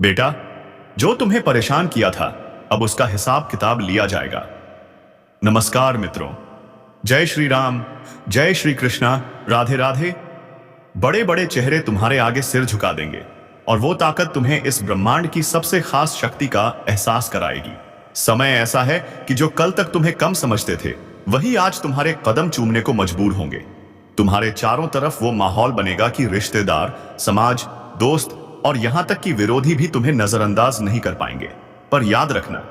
बेटा, जो तुम्हें परेशान किया था, अब उसका हिसाब किताब लिया जाएगा। नमस्कार मित्रों। जय श्री राम, जय श्री कृष्णा, राधे राधे। बड़े बड़े चेहरे तुम्हारे आगे सिर झुका देंगे और वो ताकत तुम्हें इस ब्रह्मांड की सबसे खास शक्ति का एहसास कराएगी। समय ऐसा है कि जो कल तक तुम्हें कम समझते थे, वही आज तुम्हारे कदम चूमने को मजबूर होंगे। तुम्हारे चारों तरफ वो माहौल बनेगा कि रिश्तेदार, समाज, दोस्त और यहां तक कि विरोधी भी तुम्हें नजरअंदाज नहीं कर पाएंगे। पर याद रखना,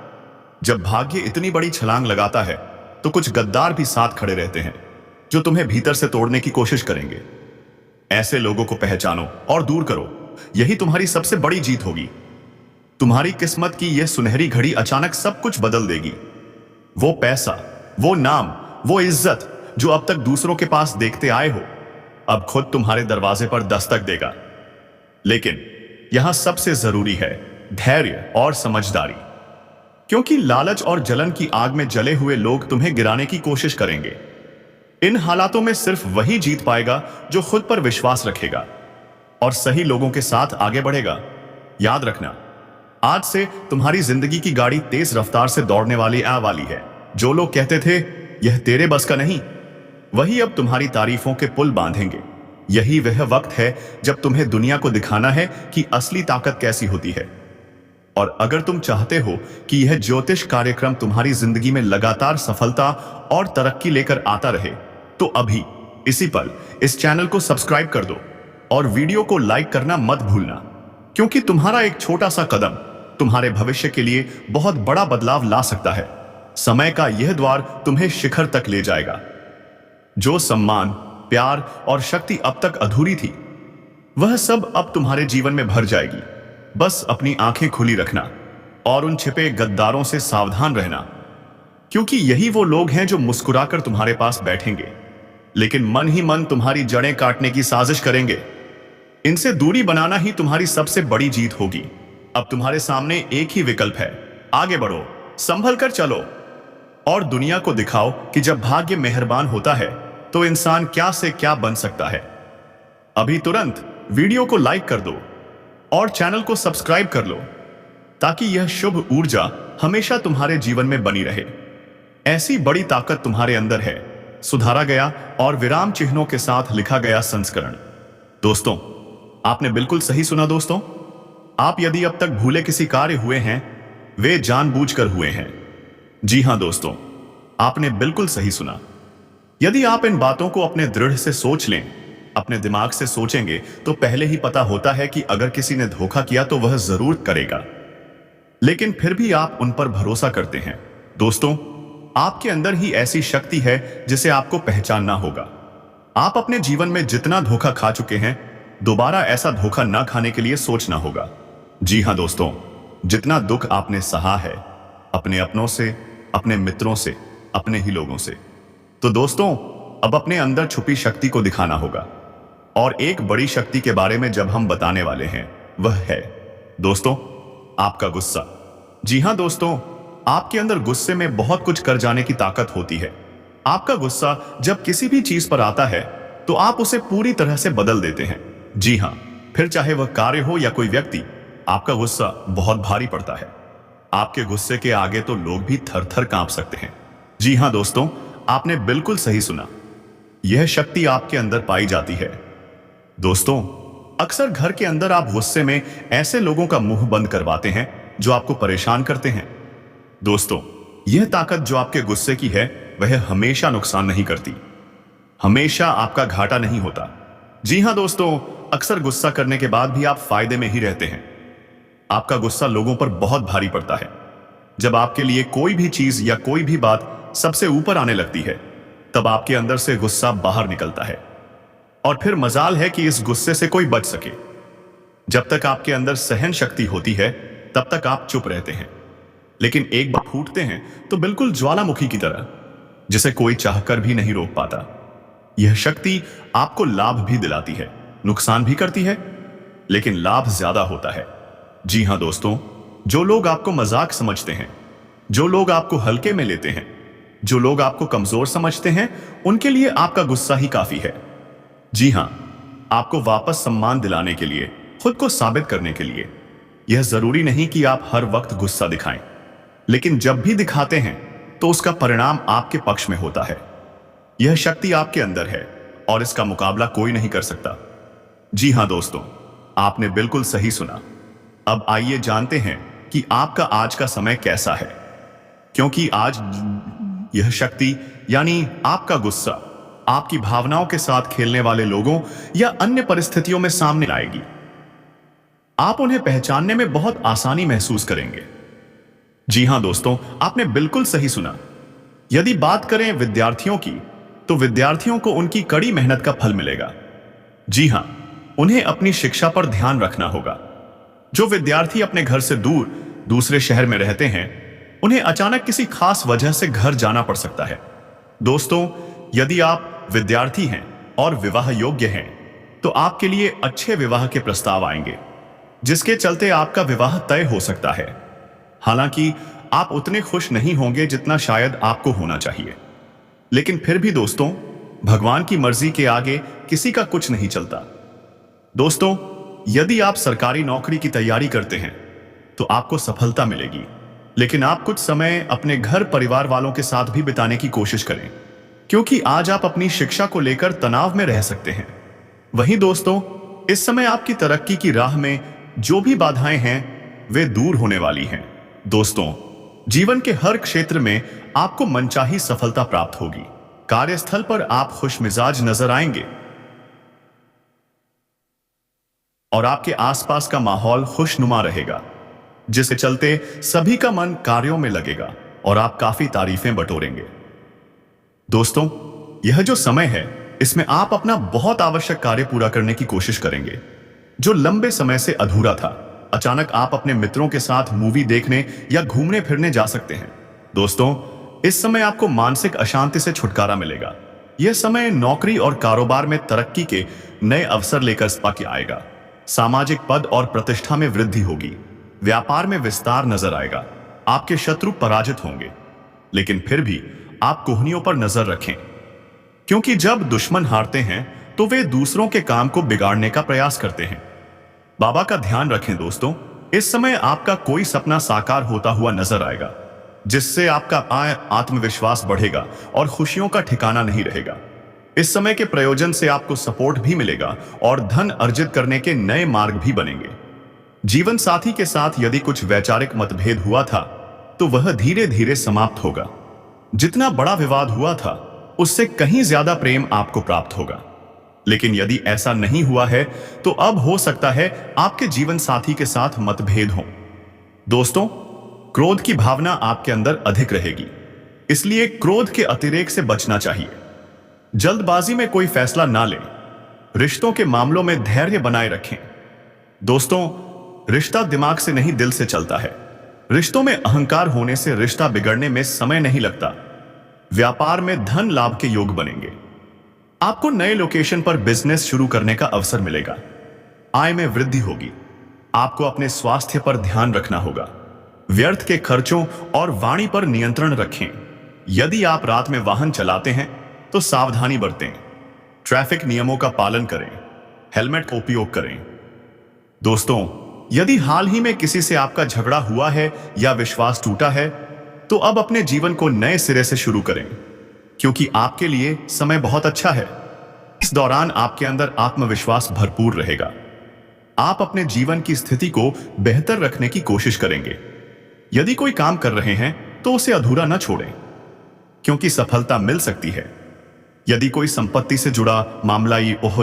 जब भाग्य इतनी बड़ी छलांग लगाता है तो कुछ गद्दार भी साथ खड़े रहते हैं, जो तुम्हें भीतर से तोड़ने की कोशिश करेंगे। ऐसे लोगों को पहचानो और दूर करो। यही तुम्हारी सबसे बड़ी जीत होगी। तुम्हारी किस्मत की यह सुनहरी घड़ी अचानक सब कुछ बदल देगी। वो पैसा, वो नाम, वो इज्जत जो अब तक दूसरों के पास देखते आए हो, अब खुद तुम्हारे दरवाजे पर दस्तक देगा। लेकिन यहां सबसे जरूरी है धैर्य और समझदारी, क्योंकि लालच और जलन की आग में जले हुए लोग तुम्हें गिराने की कोशिश करेंगे। इन हालातों में सिर्फ वही जीत पाएगा जो खुद पर विश्वास रखेगा और सही लोगों के साथ आगे बढ़ेगा। याद रखना, आज से तुम्हारी जिंदगी की गाड़ी तेज रफ्तार से दौड़ने वाली है। जो लोग कहते थे यह तेरे बस का नहीं, वही अब तुम्हारी तारीफों के पुल बांधेंगे। यही वह वक्त है जब तुम्हें दुनिया को दिखाना है कि असली ताकत कैसी होती है। और अगर तुम चाहते हो कि यह ज्योतिष कार्यक्रम तुम्हारी जिंदगी में लगातार सफलता और तरक्की लेकर आता रहे, तो अभी इसी पल इस चैनल को सब्सक्राइब कर दो और वीडियो को लाइक करना मत भूलना, क्योंकि तुम्हारा एक छोटा सा कदम तुम्हारे भविष्य के लिए बहुत बड़ा बदलाव ला सकता है। समय का यह द्वार तुम्हें शिखर तक ले जाएगा। जो सम्मान, प्यार और शक्ति अब तक अधूरी थी, वह सब अब तुम्हारे जीवन में भर जाएगी। बस अपनी आंखें खुली रखना और उन छिपे गद्दारों से सावधान रहना, क्योंकि यही वो लोग हैं जो मुस्कुराकर तुम्हारे पास बैठेंगे, लेकिन मन ही मन तुम्हारी जड़ें काटने की साजिश करेंगे। इनसे दूरी बनाना ही तुम्हारी सबसे बड़ी जीत होगी। अब तुम्हारे सामने एक ही विकल्प है, आगे बढ़ो, संभल कर चलो और दुनिया को दिखाओ कि जब भाग्य मेहरबान होता है तो इंसान क्या से क्या बन सकता है। अभी तुरंत वीडियो को लाइक कर दो और चैनल को सब्सक्राइब कर लो, ताकि यह शुभ ऊर्जा हमेशा तुम्हारे जीवन में बनी रहे। ऐसी बड़ी ताकत तुम्हारे अंदर है, सुधारा गया और विराम चिन्हों के साथ लिखा गया संस्करण। दोस्तों, आपने बिल्कुल सही सुना। दोस्तों, आप यदि अब तक भूले किसी कार्य हुए हैं, वे जानबूझकर हुए हैं। जी हां दोस्तों, आपने बिल्कुल सही सुना। यदि आप इन बातों को अपने दृढ़ से सोच लें, अपने दिमाग से सोचेंगे, तो पहले ही पता होता है कि अगर किसी ने धोखा किया तो वह जरूर करेगा, लेकिन फिर भी आप उन पर भरोसा करते हैं। दोस्तों, आपके अंदर ही ऐसी शक्ति है जिसे आपको पहचानना होगा। आप अपने जीवन में जितना धोखा खा चुके हैं, दोबारा ऐसा धोखा ना खाने के लिए सोचना होगा। जी हां दोस्तों, जितना दुख आपने सहा है, अपने अपनों से, अपने मित्रों से, अपने ही लोगों से, तो दोस्तों अब अपने अंदर छुपी शक्ति को दिखाना होगा। और एक बड़ी शक्ति के बारे में जब हम बताने वाले हैं, वह है दोस्तों आपका गुस्सा। जी हां दोस्तों, आपके अंदर गुस्से में बहुत कुछ कर जाने की ताकत होती है। आपका गुस्सा जब किसी भी चीज पर आता है तो आप उसे पूरी तरह से बदल देते हैं। जी हां, फिर चाहे वह कार्य हो या कोई व्यक्ति, आपका गुस्सा बहुत भारी पड़ता है। आपके गुस्से के आगे तो लोग भी थर थर कांप सकते हैं। जी हां दोस्तों, आपने बिल्कुल सही सुना। यह शक्ति आपके अंदर पाई जाती है। दोस्तों, अक्सर घर के अंदर आप गुस्से में ऐसे लोगों का मुंह बंद करवाते हैं जो आपको परेशान करते हैं। दोस्तों, यह ताकत जो आपके गुस्से की है, वह हमेशा नुकसान नहीं करती, हमेशा आपका घाटा नहीं होता। जी हां दोस्तों, अक्सर गुस्सा करने के बाद भी आप फायदे में ही रहते हैं। आपका गुस्सा लोगों पर बहुत भारी पड़ता है। जब आपके लिए कोई भी चीज या कोई भी बात सबसे ऊपर आने लगती है, तब आपके अंदर से गुस्सा बाहर निकलता है और फिर मजाल है कि इस गुस्से से कोई बच सके। जब तक आपके अंदर सहन शक्ति होती है, तब तक आप चुप रहते हैं, लेकिन एक बार फूटते हैं तो बिल्कुल ज्वालामुखी की तरह, जिसे कोई चाहकर भी नहीं रोक पाता। यह शक्ति आपको लाभ भी दिलाती है, नुकसान भी करती है, लेकिन लाभ ज्यादा होता है। जी हां दोस्तों, जो लोग आपको मजाक समझते हैं, जो लोग आपको हल्के में लेते हैं, जो लोग आपको कमजोर समझते हैं, उनके लिए आपका गुस्सा ही काफी है। जी हां, आपको वापस सम्मान दिलाने के लिए, खुद को साबित करने के लिए। यह जरूरी नहीं कि आप हर वक्त गुस्सा दिखाएं, लेकिन जब भी दिखाते हैं तो उसका परिणाम आपके पक्ष में होता है। यह शक्ति आपके अंदर है और इसका मुकाबला कोई नहीं कर सकता। जी हां दोस्तों, आपने बिल्कुल सही सुना। अब आइए जानते हैं कि आपका आज का समय कैसा है, क्योंकि आज यह शक्ति यानी आपका गुस्सा आपकी भावनाओं के साथ खेलने वाले लोगों या अन्य परिस्थितियों में सामने आएगी। आप उन्हें पहचानने में बहुत आसानी महसूस करेंगे। जी हां दोस्तों, आपने बिल्कुल सही सुना। यदि बात करें विद्यार्थियों की, तो विद्यार्थियों को उनकी कड़ी मेहनत का फल मिलेगा। जी हां, उन्हें अपनी शिक्षा पर ध्यान रखना होगा। जो विद्यार्थी अपने घर से दूर दूसरे शहर में रहते हैं, उन्हें अचानक किसी खास वजह से घर जाना पड़ सकता है। दोस्तों, यदि आप विद्यार्थी हैं और विवाह योग्य हैं, तो आपके लिए अच्छे विवाह के प्रस्ताव आएंगे, जिसके चलते आपका विवाह तय हो सकता है। हालांकि आप उतने खुश नहीं होंगे जितना शायद आपको होना चाहिए, लेकिन फिर भी दोस्तों, भगवान की मर्जी के आगे किसी का कुछ नहीं चलता। दोस्तों, यदि आप सरकारी नौकरी की तैयारी करते हैं तो आपको सफलता मिलेगी, लेकिन आप कुछ समय अपने घर परिवार वालों के साथ भी बिताने की कोशिश करें, क्योंकि आज आप अपनी शिक्षा को लेकर तनाव में रह सकते हैं। वहीं दोस्तों, इस समय आपकी तरक्की की राह में जो भी बाधाएं हैं वे दूर होने वाली हैं। दोस्तों, जीवन के हर क्षेत्र में आपको मनचाही सफलता प्राप्त होगी। कार्यस्थल पर आप खुशमिजाज नजर आएंगे और आपके आसपास का माहौल खुशनुमा रहेगा, जिसके चलते सभी का मन कार्यों में लगेगा और आप काफी तारीफें बटोरेंगे। दोस्तों, यह जो समय है, इसमें आप अपना बहुत आवश्यक कार्य पूरा करने की कोशिश करेंगे जो लंबे समय से अधूरा था। अचानक आप अपने मित्रों के साथ मूवी देखने या घूमने फिरने जा सकते हैं। दोस्तों, इस समय आपको मानसिक अशांति से छुटकारा मिलेगा। यह समय नौकरी और कारोबार में तरक्की के नए अवसर लेकर के आएगा। सामाजिक पद और प्रतिष्ठा में वृद्धि होगी। व्यापार में विस्तार नजर आएगा। आपके शत्रु पराजित होंगे, लेकिन फिर भी आप कोहनियों पर नजर रखें, क्योंकि जब दुश्मन हारते हैं तो वे दूसरों के काम को बिगाड़ने का प्रयास करते हैं। बाबा का ध्यान रखें दोस्तों। इस समय आपका कोई सपना साकार होता हुआ नजर आएगा, जिससे आपका आत्मविश्वास बढ़ेगा और खुशियों का ठिकाना नहीं रहेगा। इस समय के प्रयोजन से आपको सपोर्ट भी मिलेगा और धन अर्जित करने के नए मार्ग भी बनेंगे। जीवन साथी के साथ यदि कुछ वैचारिक मतभेद हुआ था तो वह धीरे धीरे समाप्त होगा। जितना बड़ा विवाद हुआ था उससे कहीं ज्यादा प्रेम आपको प्राप्त होगा। लेकिन यदि ऐसा नहीं हुआ है तो अब हो सकता है आपके जीवन साथी के साथ मतभेद हो। दोस्तों, क्रोध की भावना आपके अंदर अधिक रहेगी, इसलिए क्रोध के अतिरेक से बचना चाहिए। जल्दबाजी में कोई फैसला ना लें। रिश्तों के मामलों में धैर्य बनाए रखें। दोस्तों, रिश्ता दिमाग से नहीं दिल से चलता है। रिश्तों में अहंकार होने से रिश्ता बिगड़ने में समय नहीं लगता। व्यापार में धन लाभ के योग बनेंगे। आपको नए लोकेशन पर बिजनेस शुरू करने का अवसर मिलेगा। आय में वृद्धि होगी। आपको अपने स्वास्थ्य पर ध्यान रखना होगा। व्यर्थ के खर्चों और वाणी पर नियंत्रण रखें। यदि आप रात में वाहन चलाते हैं तो सावधानी बरतें। ट्रैफिक नियमों का पालन करें। हेलमेट का उपयोग करें। दोस्तों, यदि हाल ही में किसी से आपका झगड़ा हुआ है या विश्वास टूटा है तो अब अपने जीवन को नए सिरे से शुरू करें, क्योंकि आपके लिए समय बहुत अच्छा है। इस दौरान आपके अंदर आत्मविश्वास भरपूर रहेगा। आप अपने जीवन की स्थिति को बेहतर रखने की कोशिश करेंगे। यदि कोई काम कर रहे हैं तो उसे अधूरा न छोड़ें, क्योंकि सफलता मिल सकती है। यदि कोई संपत्ति से जुड़ा मामला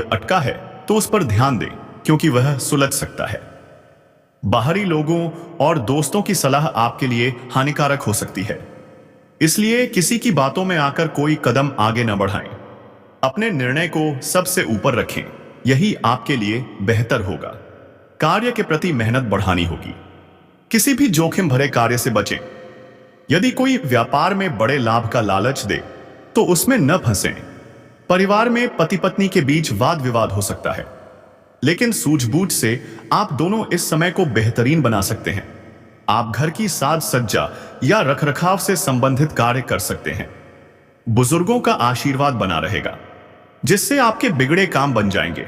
अटका है तो उस पर ध्यान दें, क्योंकि वह सुलझ सकता है। बाहरी लोगों और दोस्तों की सलाह आपके लिए हानिकारक हो सकती है, इसलिए किसी की बातों में आकर कोई कदम आगे न बढ़ाएं। अपने निर्णय को सबसे ऊपर रखें, यही आपके लिए बेहतर होगा। कार्य के प्रति मेहनत बढ़ानी होगी। किसी भी जोखिम भरे कार्य से बचें। यदि कोई व्यापार में बड़े लाभ का लालच दे तो उसमें न फंसें। परिवार में पति पत्नी के बीच वाद विवाद हो सकता है, लेकिन सूझबूझ से आप दोनों इस समय को बेहतरीन बना सकते हैं। आप घर की साज सज्जा या रखरखाव से संबंधित कार्य कर सकते हैं। बुजुर्गों का आशीर्वाद बना रहेगा, जिससे आपके बिगड़े काम बन जाएंगे।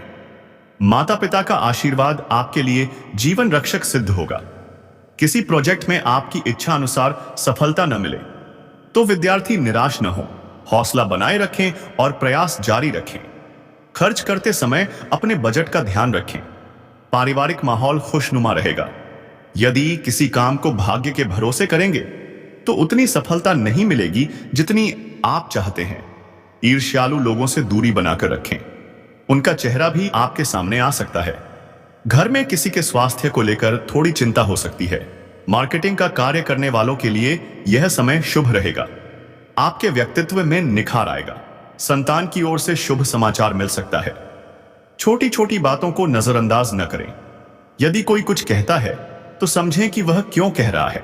माता पिता का आशीर्वाद आपके लिए जीवन रक्षक सिद्ध होगा। किसी प्रोजेक्ट में आपकी इच्छा अनुसार सफलता न मिले तो विद्यार्थी निराश न हो, हौसला बनाए रखें और प्रयास जारी रखें। खर्च करते समय अपने बजट का ध्यान रखें। पारिवारिक माहौल खुशनुमा रहेगा। यदि किसी काम को भाग्य के भरोसे करेंगे तो उतनी सफलता नहीं मिलेगी जितनी आप चाहते हैं। ईर्ष्यालु लोगों से दूरी बनाकर रखें, उनका चेहरा भी आपके सामने आ सकता है। घर में किसी के स्वास्थ्य को लेकर थोड़ी चिंता हो सकती है। मार्केटिंग का कार्य करने वालों के लिए यह समय शुभ रहेगा। आपके व्यक्तित्व में निखार आएगा। संतान की ओर से शुभ समाचार मिल सकता है। छोटी छोटी बातों को नजरअंदाज न करें। यदि कोई कुछ कहता है तो समझें कि वह क्यों कह रहा है।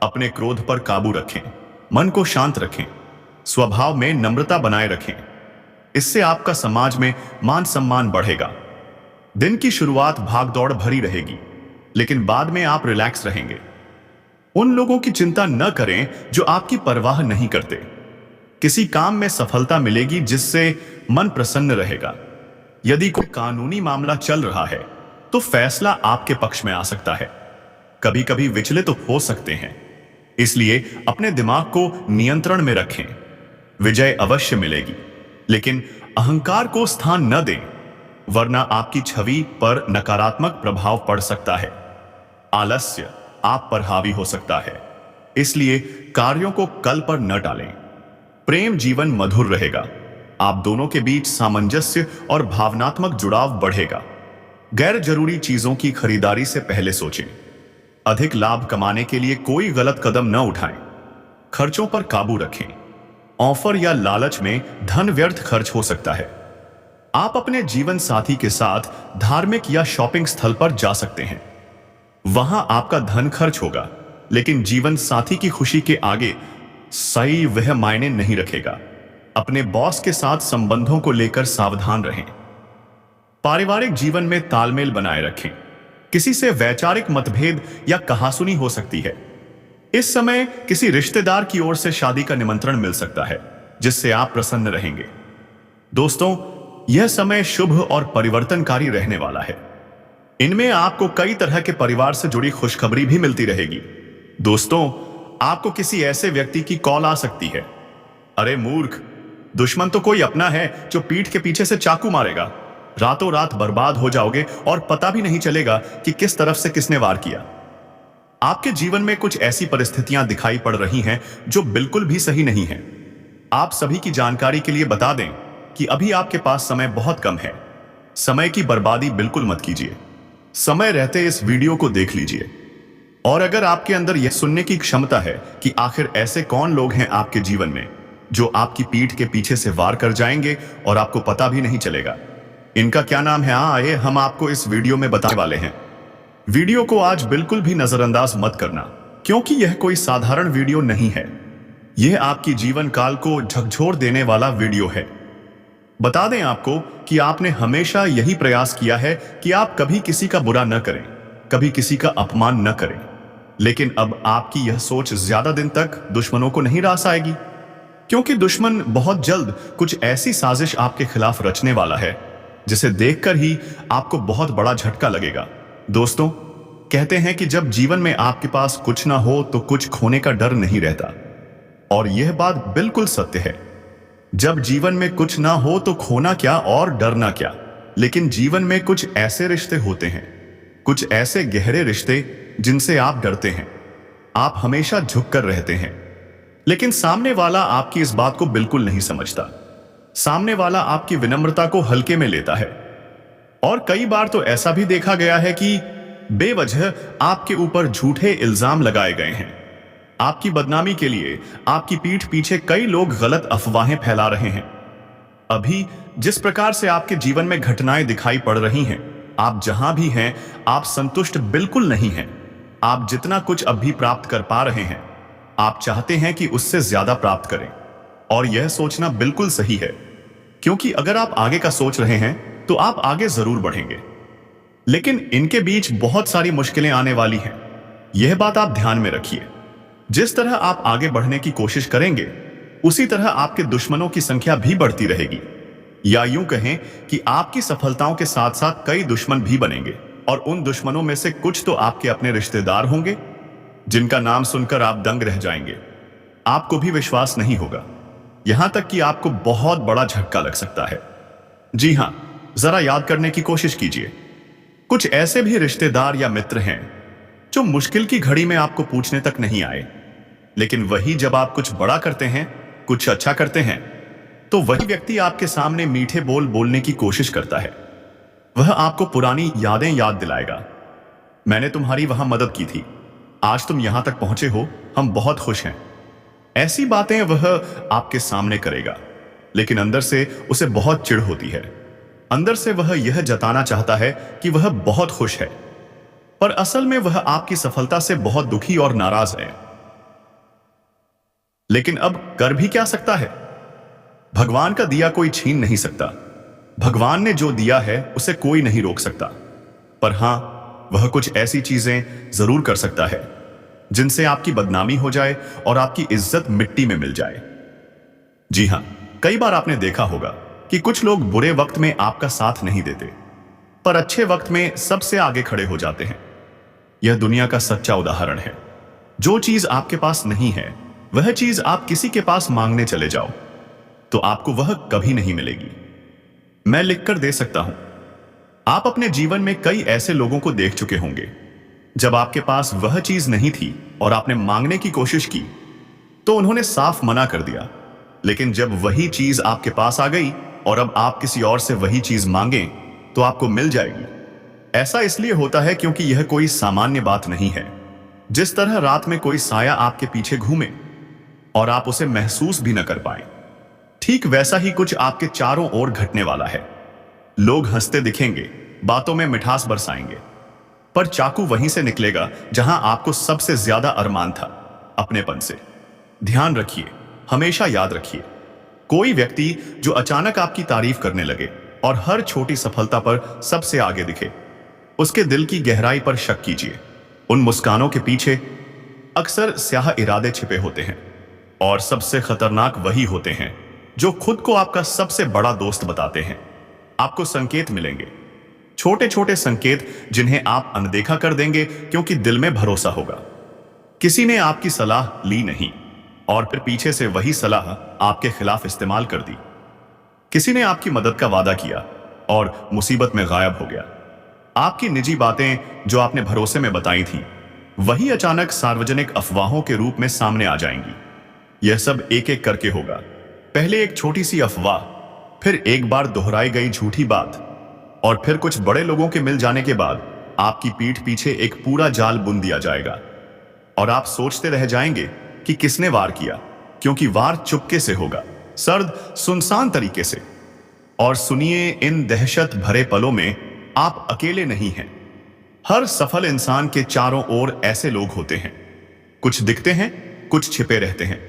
अपने क्रोध पर काबू रखें, मन को शांत रखें, स्वभाव में नम्रता बनाए रखें। इससे आपका समाज में मान सम्मान बढ़ेगा। दिन की शुरुआत भागदौड़ भरी रहेगी, लेकिन बाद में आप रिलैक्स रहेंगे। उन लोगों की चिंता न करें जो आपकी परवाह नहीं करते। किसी काम में सफलता मिलेगी जिससे मन प्रसन्न रहेगा। यदि कोई कानूनी मामला चल रहा है तो फैसला आपके पक्ष में आ सकता है। कभी कभी विचलित तो हो सकते हैं, इसलिए अपने दिमाग को नियंत्रण में रखें। विजय अवश्य मिलेगी, लेकिन अहंकार को स्थान न दें, वरना आपकी छवि पर नकारात्मक प्रभाव पड़ सकता है। आलस्य आप पर हावी हो सकता है, इसलिए कार्यों को कल पर न टालें। प्रेम जीवन मधुर रहेगा। आप दोनों के बीच सामंजस्य और भावनात्मक जुड़ाव बढ़ेगा। गैर जरूरी चीजों की खरीदारी से पहले सोचें। अधिक लाभ कमाने के लिए कोई गलत कदम न उठाएं। खर्चों पर काबू रखें। ऑफर या लालच में धन व्यर्थ खर्च हो सकता है। आप अपने जीवन साथी के साथ धार्मिक या शॉपिंग स्थल पर जा सकते हैं। वहां आपका धन खर्च होगा, लेकिन जीवन साथी की खुशी के आगे सही वह मायने नहीं रखेगा। अपने बॉस के साथ संबंधों को लेकर सावधान रहें। पारिवारिक जीवन में तालमेल बनाए रखें। किसी से वैचारिक मतभेद या कहासुनी हो सकती है। इस समय किसी रिश्तेदार की ओर से शादी का निमंत्रण मिल सकता है, जिससे आप प्रसन्न रहेंगे। दोस्तों, यह समय शुभ और परिवर्तनकारी रहने वाला है। इनमें आपको कई तरह के परिवार से जुड़ी खुशखबरी भी मिलती रहेगी। दोस्तों, आपको किसी ऐसे व्यक्ति की कॉल आ सकती है। अरे मूर्ख, दुश्मन तो कोई अपना है जो पीठ के पीछे से चाकू मारेगा। रातों रात बर्बाद हो जाओगे और पता भी नहीं चलेगा कि किस तरफ से किसने वार किया। आपके जीवन में कुछ ऐसी परिस्थितियां दिखाई पड़ रही हैं जो बिल्कुल भी सही नहीं है। आप सभी की जानकारी के लिए बता दें कि अभी आपके पास समय बहुत कम है। समय की बर्बादी बिल्कुल मत कीजिए। समय रहते इस वीडियो को देख लीजिए। और अगर आपके अंदर यह सुनने की क्षमता है कि आखिर ऐसे कौन लोग हैं आपके जीवन में जो आपकी पीठ के पीछे से वार कर जाएंगे और आपको पता भी नहीं चलेगा, इनका क्या नाम है, आइए हम आपको इस वीडियो में बताने वाले हैं। वीडियो को आज बिल्कुल भी नजरअंदाज मत करना, क्योंकि यह कोई साधारण वीडियो नहीं है। यह आपकी जीवन काल को झकझोर देने वाला वीडियो है। बता दें आपको कि आपने हमेशा यही प्रयास किया है कि आप कभी किसी का बुरा न करें, कभी किसी का अपमान न करें। लेकिन अब आपकी यह सोच ज्यादा दिन तक दुश्मनों को नहीं रास आएगी, क्योंकि दुश्मन बहुत जल्द कुछ ऐसी साजिश आपके खिलाफ रचने वाला है जिसे देखकर ही आपको बहुत बड़ा झटका लगेगा। दोस्तों, कहते हैं कि जब जीवन में आपके पास कुछ ना हो तो कुछ खोने का डर नहीं रहता, और यह बात बिल्कुल सत्य है। जब जीवन में कुछ ना हो तो खोना क्या और डरना क्या। लेकिन जीवन में कुछ ऐसे रिश्ते होते हैं, कुछ ऐसे गहरे रिश्ते जिनसे आप डरते हैं। आप हमेशा झुक कर रहते हैं, लेकिन सामने वाला आपकी इस बात को बिल्कुल नहीं समझता। सामने वाला आपकी विनम्रता को हल्के में लेता है, और कई बार तो ऐसा भी देखा गया है कि बेवजह आपके ऊपर झूठे इल्जाम लगाए गए हैं। आपकी बदनामी के लिए आपकी पीठ पीछे कई लोग गलत अफवाहें फैला रहे हैं। अभी जिस प्रकार से आपके जीवन में घटनाएं दिखाई पड़ रही हैं, आप जहां भी हैं आप संतुष्ट बिल्कुल नहीं हैं। आप जितना कुछ अभी प्राप्त कर पा रहे हैं, आप चाहते हैं कि उससे ज्यादा प्राप्त करें, और यह सोचना बिल्कुल सही है, क्योंकि अगर आप आगे का सोच रहे हैं तो आप आगे जरूर बढ़ेंगे। लेकिन इनके बीच बहुत सारी मुश्किलें आने वाली हैं। यह बात आप ध्यान में रखिए। जिस तरह आप आगे बढ़ने की कोशिश करेंगे, उसी तरह आपके दुश्मनों की संख्या भी बढ़ती रहेगी। या यूं कहें कि आपकी सफलताओं के साथ साथ कई दुश्मन भी बनेंगे, और उन दुश्मनों में से कुछ तो आपके अपने रिश्तेदार होंगे, जिनका नाम सुनकर आप दंग रह जाएंगे। आपको भी विश्वास नहीं होगा, यहां तक कि आपको बहुत बड़ा झटका लग सकता है। जी हां, जरा याद करने की कोशिश कीजिए। कुछ ऐसे भी रिश्तेदार या मित्र हैं जो मुश्किल की घड़ी में आपको पूछने तक नहीं आए, लेकिन वही जब आप कुछ बड़ा करते हैं, कुछ अच्छा करते हैं, तो वही व्यक्ति आपके सामने मीठे बोल बोलने की कोशिश करता है। वह आपको पुरानी यादें याद दिलाएगा। मैंने तुम्हारी वहां मदद की थी, आज तुम यहां तक पहुंचे हो, हम बहुत खुश हैं। ऐसी बातें वह आपके सामने करेगा, लेकिन अंदर से उसे बहुत चिढ़ होती है। अंदर से वह यह जताना चाहता है कि वह बहुत खुश है, पर असल में वह आपकी सफलता से बहुत दुखी और नाराज है। लेकिन अब कर भी क्या सकता है? भगवान का दिया कोई छीन नहीं सकता। भगवान ने जो दिया है उसे कोई नहीं रोक सकता। पर हां, वह कुछ ऐसी चीजें जरूर कर सकता है जिनसे आपकी बदनामी हो जाए और आपकी इज्जत मिट्टी में मिल जाए। जी हां, कई बार आपने देखा होगा कि कुछ लोग बुरे वक्त में आपका साथ नहीं देते, पर अच्छे वक्त में सबसे आगे खड़े हो जाते हैं। यह दुनिया का सच्चा उदाहरण है। जो चीज आपके पास नहीं है, वह चीज आप किसी के पास मांगने चले जाओ तो आपको वह कभी नहीं मिलेगी। मैं लिखकर दे सकता हूं। आप अपने जीवन में कई ऐसे लोगों को देख चुके होंगे, जब आपके पास वह चीज नहीं थी और आपने मांगने की कोशिश की तो उन्होंने साफ मना कर दिया, लेकिन जब वही चीज आपके पास आ गई और अब आप किसी और से वही चीज मांगें तो आपको मिल जाएगी। ऐसा इसलिए होता है क्योंकि यह कोई सामान्य बात नहीं है। जिस तरह रात में कोई साया आपके पीछे घूमे और आप उसे महसूस भी न कर पाए, ठीक वैसा ही कुछ आपके चारों ओर घटने वाला है। लोग हंसते दिखेंगे, बातों में मिठास बरसाएंगे, पर चाकू वहीं से निकलेगा जहां आपको सबसे ज्यादा अरमान था, अपनेपन से। ध्यान रखिए, हमेशा याद रखिए, कोई व्यक्ति जो अचानक आपकी तारीफ करने लगे और हर छोटी सफलता पर सबसे आगे दिखे, उसके दिल की गहराई पर शक कीजिए। उन मुस्कानों के पीछे अक्सर स्याह इरादे छिपे होते हैं, और सबसे खतरनाक वही होते हैं जो खुद को आपका सबसे बड़ा दोस्त बताते हैं। आपको संकेत मिलेंगे, छोटे छोटे संकेत जिन्हें आप अनदेखा कर देंगे क्योंकि दिल में भरोसा होगा। किसी ने आपकी सलाह ली नहीं और फिर पीछे से वही सलाह आपके खिलाफ इस्तेमाल कर दी। किसी ने आपकी मदद का वादा किया और मुसीबत में गायब हो गया। आपकी निजी बातें जो आपने भरोसे में बताई थी, वही अचानक सार्वजनिक अफवाहों के रूप में सामने आ जाएंगी। यह सब एक एक करके होगा। पहले एक छोटी सी अफवाह, फिर एक बार दोहराई गई झूठी बात, और फिर कुछ बड़े लोगों के मिल जाने के बाद आपकी पीठ पीछे एक पूरा जाल बुन दिया जाएगा और आप सोचते रह जाएंगे कि किसने वार किया, क्योंकि वार चुपके से होगा, सर्द सुनसान तरीके से। और सुनिए, इन दहशत भरे पलों में आप अकेले नहीं हैं। हर सफल इंसान के चारों ओर ऐसे लोग होते हैं। कुछ दिखते हैं, कुछ छिपे रहते हैं।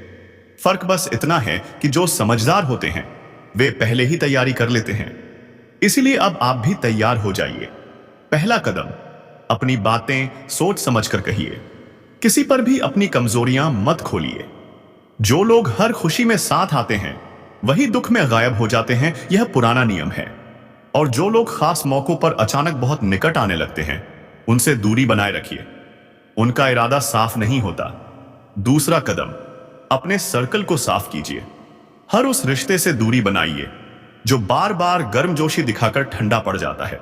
फर्क बस इतना है कि जो समझदार होते हैं वे पहले ही तैयारी कर लेते हैं। इसीलिए अब आप भी तैयार हो जाइए। पहला कदम, अपनी बातें सोच समझकर कहिए। किसी पर भी अपनी कमजोरियां मत खोलिए। जो लोग हर खुशी में साथ आते हैं वही दुख में गायब हो जाते हैं, यह पुराना नियम है। और जो लोग खास मौकों पर अचानक बहुत निकट आने लगते हैं, उनसे दूरी बनाए रखिए। उनका इरादा साफ नहीं होता। दूसरा कदम, अपने सर्कल को साफ कीजिए। हर उस रिश्ते से दूरी बनाइए जो बार बार गर्मजोशी दिखाकर ठंडा पड़ जाता है।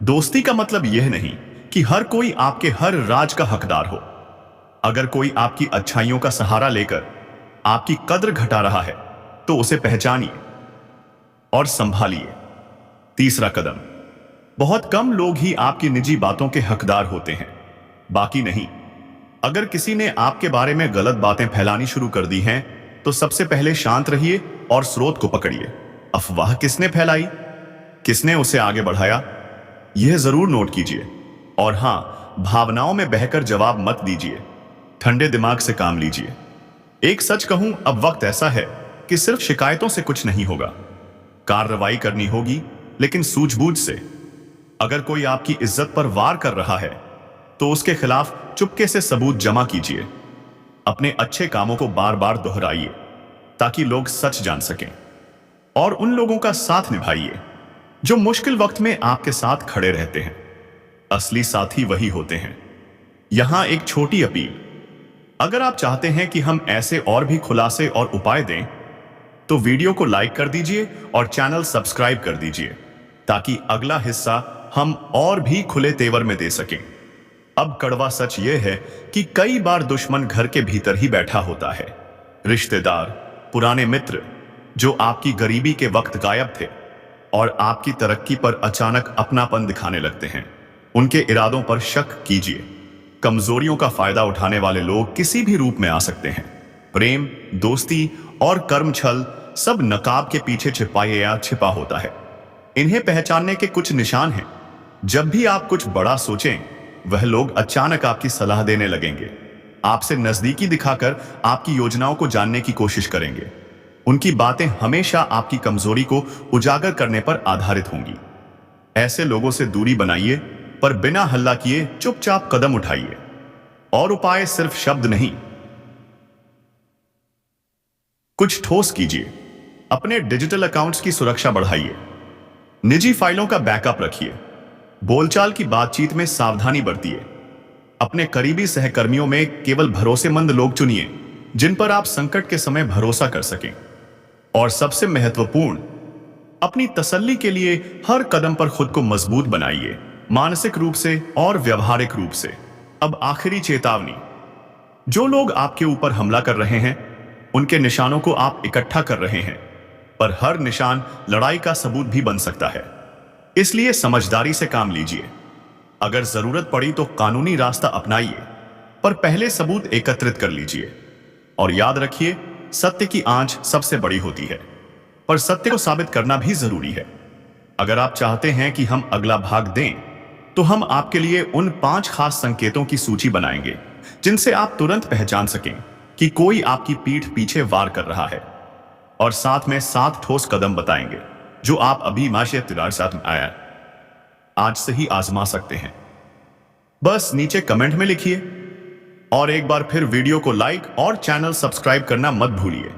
दोस्ती का मतलब यह नहीं कि हर कोई आपके हर राज का हकदार हो। अगर कोई आपकी अच्छाइयों का सहारा लेकर आपकी कद्र घटा रहा है तो उसे पहचानिए और संभालिए। तीसरा कदम, बहुत कम लोग ही आपकी निजी बातों के हकदार होते हैं, बाकी नहीं। अगर किसी ने आपके बारे में गलत बातें फैलानी शुरू कर दी हैं तो सबसे पहले शांत रहिए और स्रोत को पकड़िए। अफवाह किसने फैलाई, किसने उसे आगे बढ़ाया, यह जरूर नोट कीजिए। और हां, भावनाओं में बहकर जवाब मत दीजिए, ठंडे दिमाग से काम लीजिए। एक सच कहूं, अब वक्त ऐसा है कि सिर्फ शिकायतों से कुछ नहीं होगा, कार्रवाई करनी होगी, लेकिन सूझबूझ से। अगर कोई आपकी इज्जत पर वार कर रहा है तो उसके खिलाफ चुपके से सबूत जमा कीजिए। अपने अच्छे कामों को बार बार दोहराइए ताकि लोग सच जान सकें। और उन लोगों का साथ निभाइए जो मुश्किल वक्त में आपके साथ खड़े रहते हैं। असली साथी वही होते हैं। यहां एक छोटी अपील, अगर आप चाहते हैं कि हम ऐसे और भी खुलासे और उपाय दें तो वीडियो को लाइक कर दीजिए और चैनल सब्सक्राइब कर दीजिए ताकि अगला हिस्सा हम और भी खुले तेवर में दे सकें। अब कड़वा सच यह है कि कई बार दुश्मन घर के भीतर ही बैठा होता है। रिश्तेदार, पुराने मित्र जो आपकी गरीबी के वक्त गायब थे और आपकी तरक्की पर अचानक अपनापन दिखाने लगते हैं, उनके इरादों पर शक कीजिए। कमजोरियों का फायदा उठाने वाले लोग किसी भी रूप में आ सकते हैं। प्रेम, दोस्ती और कर्म छल सब नकाब के पीछे छिपा होता है। इन्हें पहचानने के कुछ निशान हैं। जब भी आप कुछ बड़ा सोचें, वह लोग अचानक आपकी सलाह देने लगेंगे, आपसे नजदीकी दिखाकर आपकी योजनाओं को जानने की कोशिश करेंगे। उनकी बातें हमेशा आपकी कमजोरी को उजागर करने पर आधारित होंगी। ऐसे लोगों से दूरी बनाइए, पर बिना हल्ला किए चुपचाप कदम उठाइए। और उपाय सिर्फ शब्द नहीं, कुछ ठोस कीजिए। अपने डिजिटल अकाउंट्स की सुरक्षा बढ़ाइए, निजी फाइलों का बैकअप रखिए, बोलचाल की बातचीत में सावधानी बरतिए। अपने करीबी सहकर्मियों में केवल भरोसेमंद लोग चुनिए जिन पर आप संकट के समय भरोसा कर सकें। और सबसे महत्वपूर्ण, अपनी तसल्ली के लिए हर कदम पर खुद को मजबूत बनाइए, मानसिक रूप से और व्यवहारिक रूप से। अब आखिरी चेतावनी, जो लोग आपके ऊपर हमला कर रहे हैं, उनके निशानों को आप इकट्ठा कर रहे हैं, पर हर निशान लड़ाई का सबूत भी बन सकता है। इसलिए समझदारी से काम लीजिए। अगर जरूरत पड़ी तो कानूनी रास्ता अपनाइए, पर पहले सबूत एकत्रित कर लीजिए। और याद रखिए, सत्य की आंच सबसे बड़ी होती है, पर सत्य को साबित करना भी जरूरी है। अगर आप चाहते हैं कि हम अगला भाग दें, तो हम आपके लिए उन 5 खास संकेतों की सूची बनाएंगे जिनसे आप तुरंत पहचान सकें कि कोई आपकी पीठ पीछे वार कर रहा है। और साथ में 7 ठोस कदम बताएंगे जो आप अभी आज से ही आजमा सकते हैं। बस नीचे कमेंट में लिखिए। और एक बार फिर वीडियो को लाइक और चैनल सब्सक्राइब करना मत भूलिए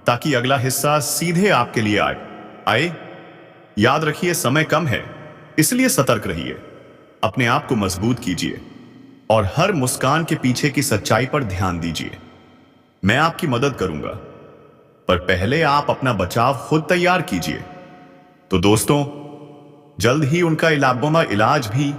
ताकि अगला हिस्सा सीधे आपके लिए आए। याद रखिए, समय कम है, इसलिए सतर्क रहिए। अपने आप को मजबूत कीजिए और हर मुस्कान के पीछे की सच्चाई पर ध्यान दीजिए। मैं आपकी मदद करूंगा, पर पहले आप अपना बचाव खुद तैयार कीजिए। तो दोस्तों, जल्द ही उनका इलाज भी